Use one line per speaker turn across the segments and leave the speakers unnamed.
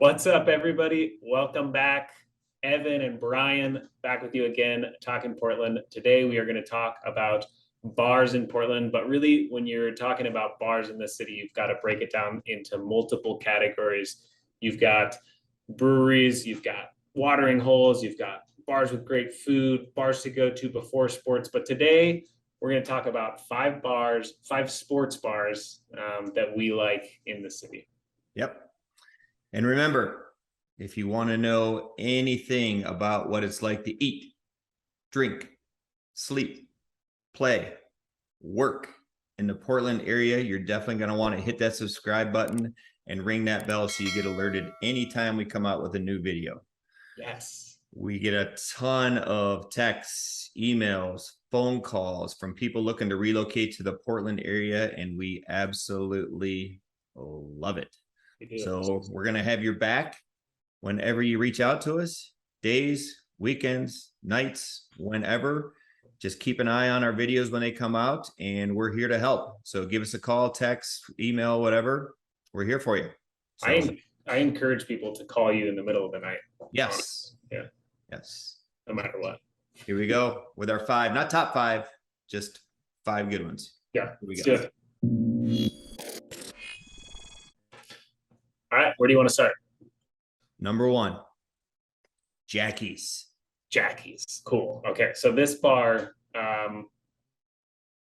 What's up, everybody? Welcome back. Evan and Brian back with you again, talking Portland. Today, we are going to talk about bars in Portland. But really, when you're talking about bars in the city, you've got to break it down into multiple categories. You've got breweries, you've got watering holes, you've got bars with great food, bars to go to before sports. But today, we're going to talk about five sports bars that we like in the city.
Yep. And remember, if you want to know anything about what it's like to eat, drink, sleep, play, work in the Portland area, you're definitely going to want to hit that subscribe button and ring that bell so you get alerted anytime we come out with a new video.
Yes.
We get a ton of texts, emails, phone calls from people looking to relocate to the Portland area, and we absolutely love it. So we're going to have your back whenever you reach out to us, days, weekends, nights, whenever. Just keep an eye on our videos when they come out, and we're here to help. So give us a call, text, email, whatever. We're here for you. So,
I encourage people to call you in the middle of the night.
Yes.
Yeah.
Yes.
No matter what.
Here we go with our five, not top five, just five good ones.
Yeah.
Here we
Let's
go.
do it. All right. Where do you want to start?
Number one, Jackie's.
Jackie's. Cool. Okay. So this bar,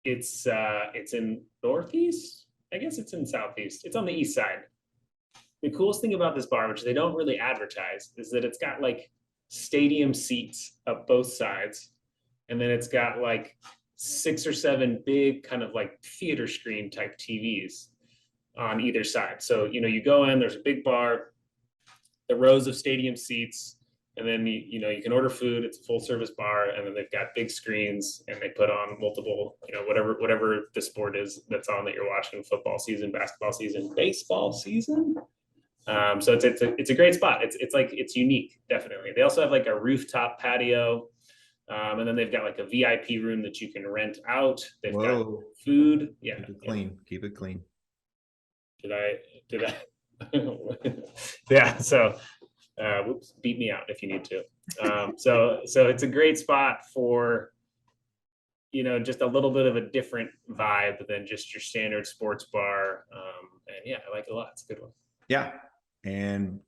it's in Northeast. I guess it's in Southeast. It's on the east side. The coolest thing about this bar, which they don't really advertise, is that it's got like stadium seats up both sides. And then it's got like 6 or 7 big kind of like theater screen type TVs on either side. So, you go in, there's a big bar, the rows of stadium seats, and then, you can order food. It's a full service bar. And then they've got big screens and they put on multiple, whatever the sport is that's on that you're watching: football season, basketball season, baseball season. So it's a great spot. It's unique, definitely. They also have like a rooftop patio. And then they've got like a VIP room that you can rent out. They've got food. Yeah.
Keep it clean. Keep it clean.
Did I? Yeah. So, whoops, beat me out if you need to. So it's a great spot for, just a little bit of a different vibe than just your standard sports bar. And yeah, I like it a lot. It's a good one.
Yeah. And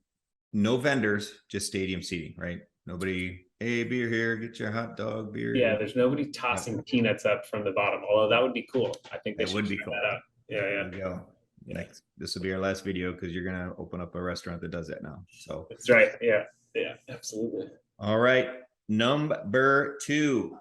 no vendors, just stadium seating, right? Nobody, hey, beer here, get your hot dog, beer.
Yeah, there's nobody tossing peanuts up from the bottom, although that would be cool. I think
that would be cool.
That out. Yeah,
there you go. Yeah. Next, this will be our last video because you're gonna open up a restaurant that does that now. So
that's right. Yeah, absolutely.
All right, number 2.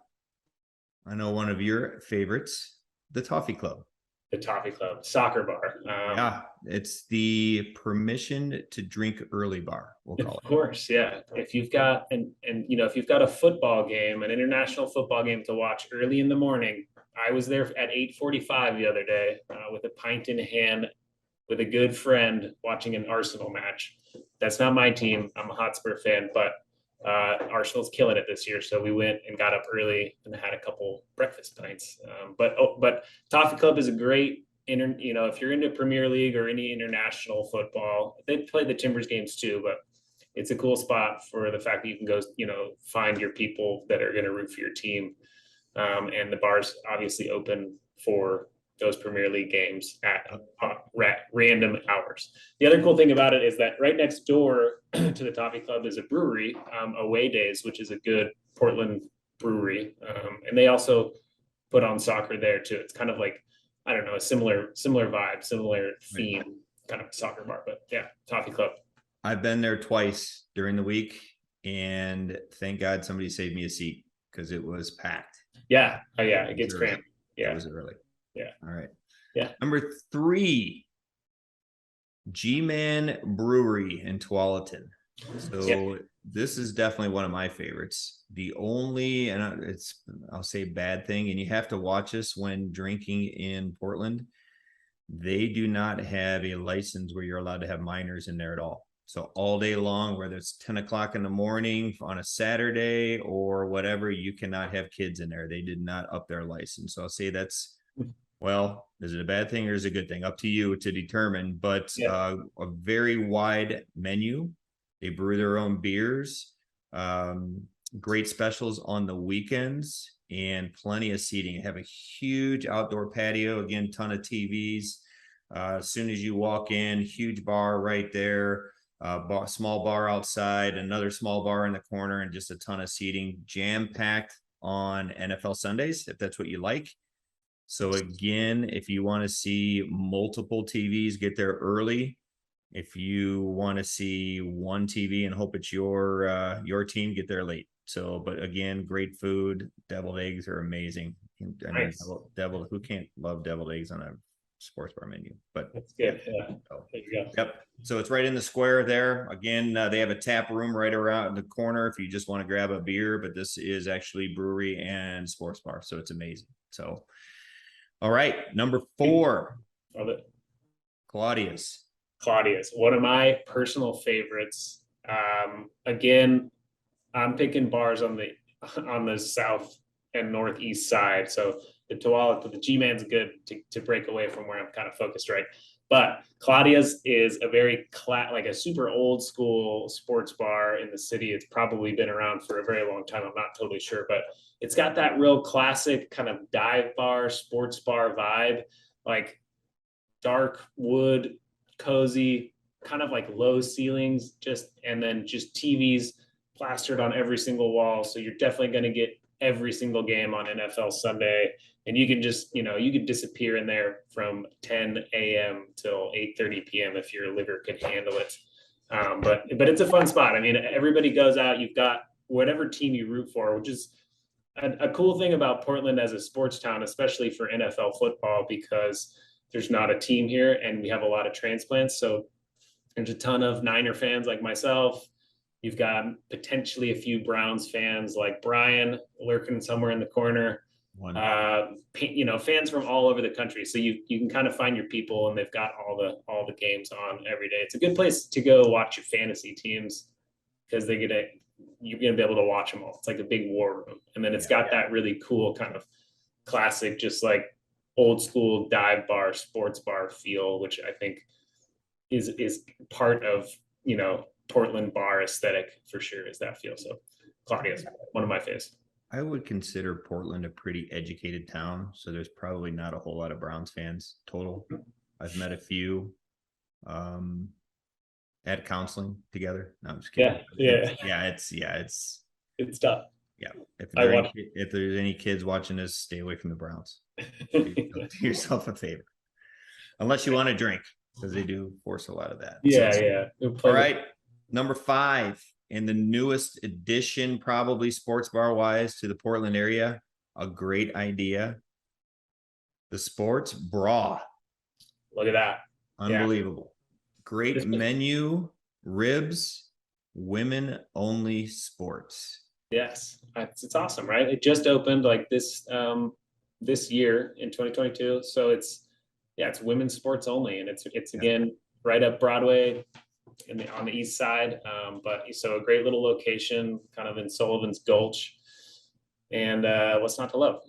I know one of your favorites, the Toffee Club.
The Toffee Club, soccer bar.
Yeah, it's the permission to drink early bar, we'll call it.
Of course, yeah. If you've got if you've got a football game, an international football game to watch early in the morning, I was there at 8:45 the other day with a pint in hand with a good friend watching an Arsenal match. That's not my team. I'm a Hotspur fan, but Arsenal's killing it this year, so we went and got up early and had a couple breakfast pints. But Toffee Club is a great if you're into Premier League or any international football. They play the Timbers games too, but it's a cool spot for the fact that you can go find your people that are going to root for your team. And the bar's obviously open for those Premier League games at random hours. The other cool thing about it is that right next door to the Toffee Club is a brewery, Away Days, which is a good Portland brewery. And they also put on soccer there too. It's kind of like, I don't know, a similar vibe, similar theme, kind of soccer bar, but yeah, Toffee Club.
I've been there twice during the week, and thank God somebody saved me a seat because it was packed.
Yeah. Oh yeah, it gets cramped. Yeah.
It was early.
Yeah.
All right.
Yeah.
Number 3, GMan Brewery in Tualatin. So this is definitely one of my favorites. The only, and I'll say bad thing, and you have to watch this when drinking in Portland, they do not have a license where you're allowed to have minors in there at all. So all day long, whether it's 10 o'clock in the morning on a Saturday or whatever, you cannot have kids in there. They did not up their license. So I'll say that's Well, is it a bad thing or is it a good thing? Up to you to determine, but
Yeah.
a very wide menu. They brew their own beers, great specials on the weekends, and plenty of seating. They have a huge outdoor patio, again, ton of TVs. As soon as you walk in, huge bar right there, small bar outside, another small bar in the corner, and just a ton of seating, jam packed on NFL Sundays, if that's what you like. So again, if you want to see multiple TVs, get there early. If you want to see one TV and hope it's your team, get there late. So, but again, great food. Deviled eggs are amazing. I mean,
Nice.
deviled, who can't love deviled eggs on a sports bar menu? But
That's good. Yeah.
so,
There you go.
yep. So it's right in the square there. Again, they have a tap room right around the corner if you just want to grab a beer. But this is actually brewery and sports bar, so it's amazing. So, all right, number 4,
Love it.
Claudius.
Claudius, one of my personal favorites. Again, I'm picking bars on the south and northeast side. So the Tualatin, the GMan's good to break away from where I'm kind of focused, right? But Claudius is a very like a super old school sports bar in the city. It's probably been around for a very long time. I'm not totally sure, but it's got that real classic kind of dive bar, sports bar vibe, like dark wood, cozy, kind of like low ceilings, and then just TVs plastered on every single wall. So you're definitely going to get every single game on NFL Sunday. And you can just, you could disappear in there from 10 a.m. till 8:30 p.m. if your liver could handle it. But it's a fun spot. I mean, everybody goes out. You've got whatever team you root for, which is a cool thing about Portland as a sports town, especially for NFL football, because there's not a team here and we have a lot of transplants. So there's a ton of Niner fans like myself. You've got potentially a few Browns fans like Brian lurking somewhere in the corner. Fans from all over the country. So you can kind of find your people, and they've got all the games on every day. It's a good place to go watch your fantasy teams because you're gonna be able to watch them all. It's like a big war room, and then it's got that really cool kind of classic, just like old school dive bar, sports bar feel, which I think is part of Portland bar aesthetic for sure. Is that feel? So Claudius, one of my faves.
I would consider Portland a pretty educated town, so there's probably not a whole lot of Browns fans total. I've met a few. Had counseling together. No, I'm just kidding.
It's tough.
Yeah. If there's any kids watching this, stay away from the Browns. Do yourself a favor. Unless you want to drink, because they do force a lot of that.
Yeah.
All right. Number 5, in the newest addition, probably sports bar wise, to the Portland area, a great idea. The Sports Bra.
Look at that.
Unbelievable. Great menu, ribs, women only sports.
Yes, it's awesome, right? It just opened like this year in 2022, so it's women's sports only, and it's again right up Broadway on the east side. But so a great little location, kind of in Sullivan's Gulch, and what's not to love?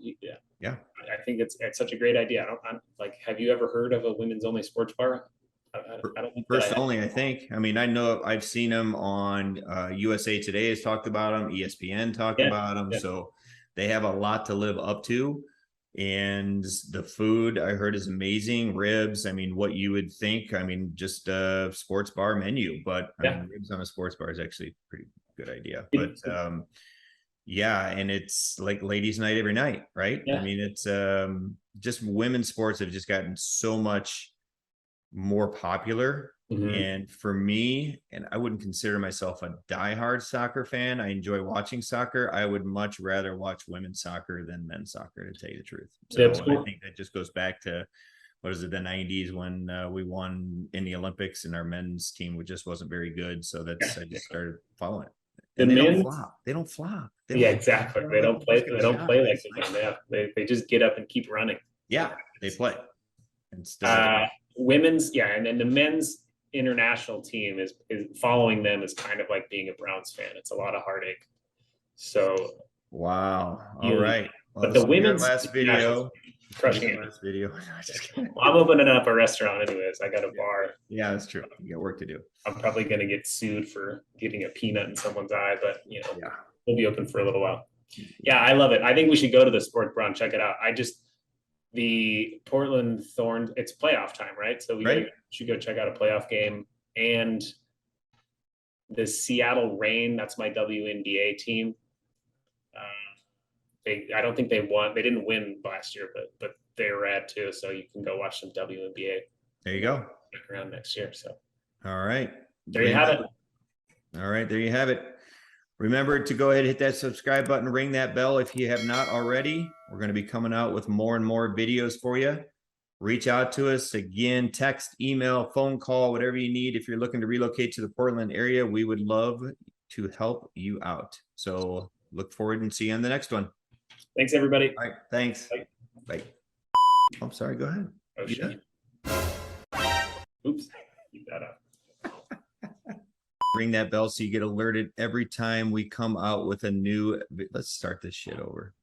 Yeah.
I think it's such a great idea. I'm like, have you ever heard of a women's only sports bar? I don't think
First only, I think. I mean, I know I've seen them on USA Today has talked about them, ESPN talked about them. So they have a lot to live up to. And the food I heard is amazing. Ribs, I mean, what you would think. I mean, just a sports bar menu, but I mean, ribs on a sports bar is actually a pretty good idea. But and it's like ladies' night every night, right? I mean, it's just women's sports have just gotten so much more popular. And for me, and I wouldn't consider myself a diehard soccer fan. I enjoy watching soccer. I would much rather watch women's soccer than men's soccer, to tell you the truth. So I think that just goes back to, what is it, the 90s when we won in the Olympics and our men's team just wasn't very good. So I just started following it. And they don't flop.
Exactly. They don't play like the men. Yeah. They just get up and keep running.
Yeah, they play.
Women's, and then the men's international team is following them is kind of like being a Browns fan. It's a lot of heartache. So
wow. All right. Well,
But the women's
last video.
crushing it.
Last video.
Well, I'm opening up a restaurant anyways. I got a bar.
Yeah, that's true. You got work to do.
I'm probably going to get sued for getting a peanut in someone's eye, but you know,
Yeah.
we'll be open for a little while. Yeah, I love it. I think we should go to the sport bar and check it out. The Portland Thorns, it's playoff time, right? So we should go check out a playoff game. And the Seattle Reign, that's my WNBA team. I don't think they won. They didn't win last year, but they're rad too. So you can go watch some WNBA.
There you go.
Check around next year. So
all right.
There you have it.
All right, there you have it. Remember to go ahead and hit that subscribe button, ring that bell if you have not already. We're going to be coming out with more and more videos for you. Reach out to us again, text, email, phone call, whatever you need. If you're looking to relocate to the Portland area, we would love to help you out. So look forward and see you on the next one.
Thanks, everybody.
All right, thanks.
Bye.
Bye. I'm sorry, go ahead.
Oh, shit. Oops. Keep that up.
Ring that bell so you get alerted every time we come out with a new. Let's start this shit over.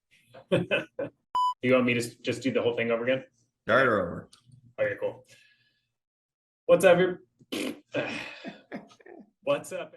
You want me to just do the whole thing over again?
Start her over.
Okay, cool. What's up? What's up?